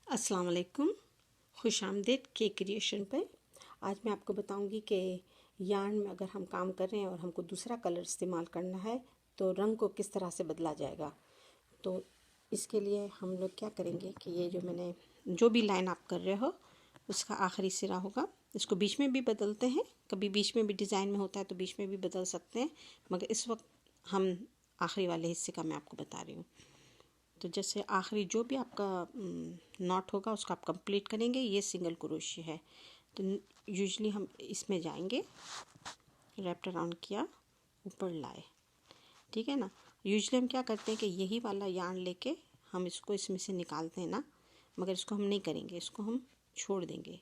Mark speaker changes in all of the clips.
Speaker 1: अस्सलाम वालेकुम, खुश आमदीद के क्रिएशन पर। आज मैं आपको बताऊंगी कि यार्न में अगर हम काम कर रहे हैं और हमको दूसरा कलर इस्तेमाल करना है तो रंग को किस तरह से बदला जाएगा। तो इसके लिए हम लोग क्या करेंगे कि ये जो मैंने जो भी लाइन आप कर रहे हो उसका आखिरी सिरा होगा, इसको बीच में भी बदलते हैं, कभी बीच में भी डिज़ाइन में होता है तो बीच में भी बदल सकते हैं, मगर इस वक्त हम आखिरी वाले हिस्से का मैं आपको बता रही हूँ। तो जैसे आखिरी जो भी आपका नॉट होगा उसको आप कंप्लीट करेंगे। ये सिंगल क्रोशे है तो यूजुअली हम इसमें जाएंगे, रैप्ड अराउंड किया, ऊपर लाए, ठीक है ना। यूजुअली हम क्या करते हैं कि यही वाला यार्न लेके हम इसको इसमें से निकालते हैं ना, मगर इसको हम नहीं करेंगे, इसको हम छोड़ देंगे।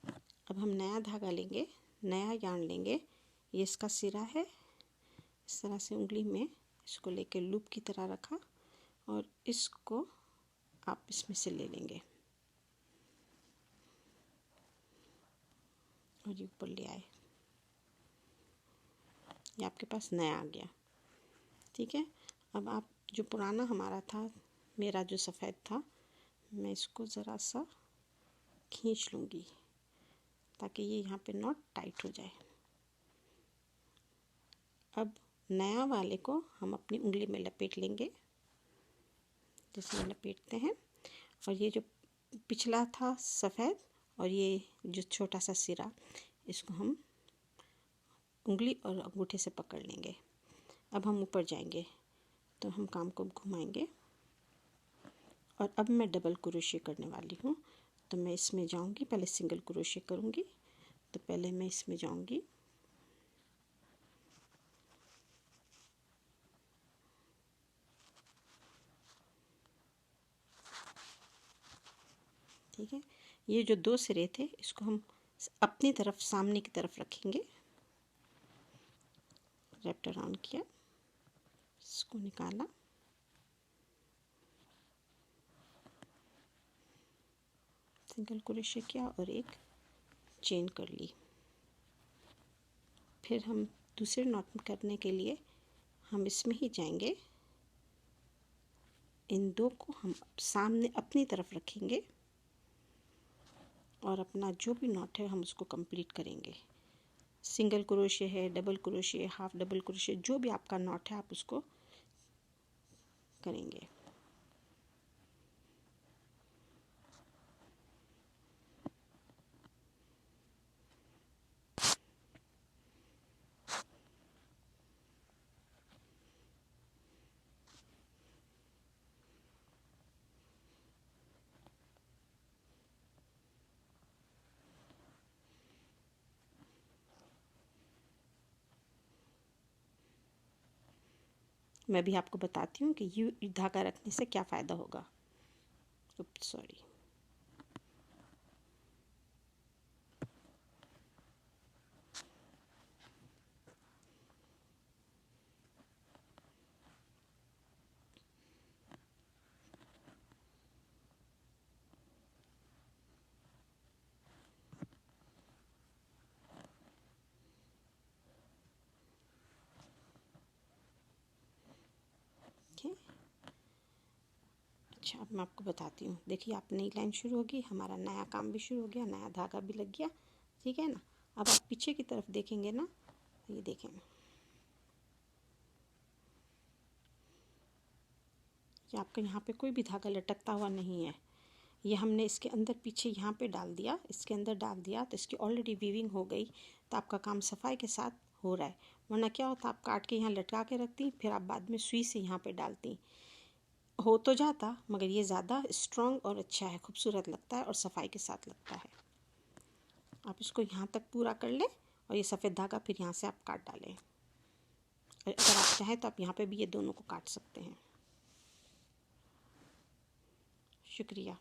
Speaker 1: अब हम नया धागा लेंगे, नया यार्न लेंगे, ये इसका सिरा है, इस तरह से उंगली में इसको लेके लूप की तरह रखा और इसको आप इसमें से ले लेंगे और ये ऊपर ले आए, ये आपके पास नया आ गया, ठीक है। अब आप जो पुराना हमारा था, मेरा जो सफ़ेद था, मैं इसको ज़रा सा खींच लूँगी ताकि ये यहाँ पे नॉट टाइट हो जाए। अब नया वाले को हम अपनी उंगली में लपेट लेंगे, जैसे हम लपेटते हैं, और ये जो पिछला था सफ़ेद और ये जो छोटा सा सिरा, इसको हम उंगली और अंगूठे से पकड़ लेंगे। अब हम ऊपर जाएंगे तो हम काम को घुमाएंगे और अब मैं डबल क्रोशे करने वाली हूँ। तो मैं इसमें जाऊंगी, पहले सिंगल क्रोशे करूंगी, तो पहले मैं इसमें जाऊंगी, ठीक है। ये जो दो सिरे थे इसको हम अपनी तरफ, सामने की तरफ रखेंगे, रैप्ड अराउंड किया, इसको निकाला, सिंगल क्रोशे किया और एक चेन कर ली। फिर हम दूसरे नॉट करने के लिए हम इसमें ही जाएंगे, इन दो को हम सामने अपनी तरफ रखेंगे और अपना जो भी नॉट है हम उसको कंप्लीट करेंगे। सिंगल क्रोशे है, double crochet, half double crochet, जो भी आपका नॉट है आप उसको करेंगे। मैं भी आपको बताती हूँ कि ये धागा रखने से क्या फ़ायदा होगा। सॉरी, ठीक। अच्छा, अब मैं आपको बताती हूँ, देखिए आप नई लाइन शुरू होगी, हमारा नया काम भी शुरू हो गया, नया धागा भी लग गया, ठीक है ना। अब आप पीछे की तरफ देखेंगे ना, ये देखें, ये आपका यहाँ पे कोई भी धागा लटकता हुआ नहीं है, ये हमने इसके अंदर पीछे यहाँ पे डाल दिया, इसके अंदर डाल दिया तो इसकी ऑलरेडी वीविंग हो गई, तो आपका काम सफाई के साथ हो रहा है। वरना क्या होता, आप काट के यहाँ लटका के रखती, फिर आप बाद में सुई से यहाँ पे डालती, हो तो जाता, मगर ये ज़्यादा स्ट्रॉन्ग और अच्छा है, खूबसूरत लगता है और सफाई के साथ लगता है। आप इसको यहाँ तक पूरा कर लें और ये सफ़ेद धागा फिर यहाँ से आप काट डालें। अगर आप चाहें तो आप यहाँ पे भी ये दोनों को काट सकते हैं। शुक्रिया।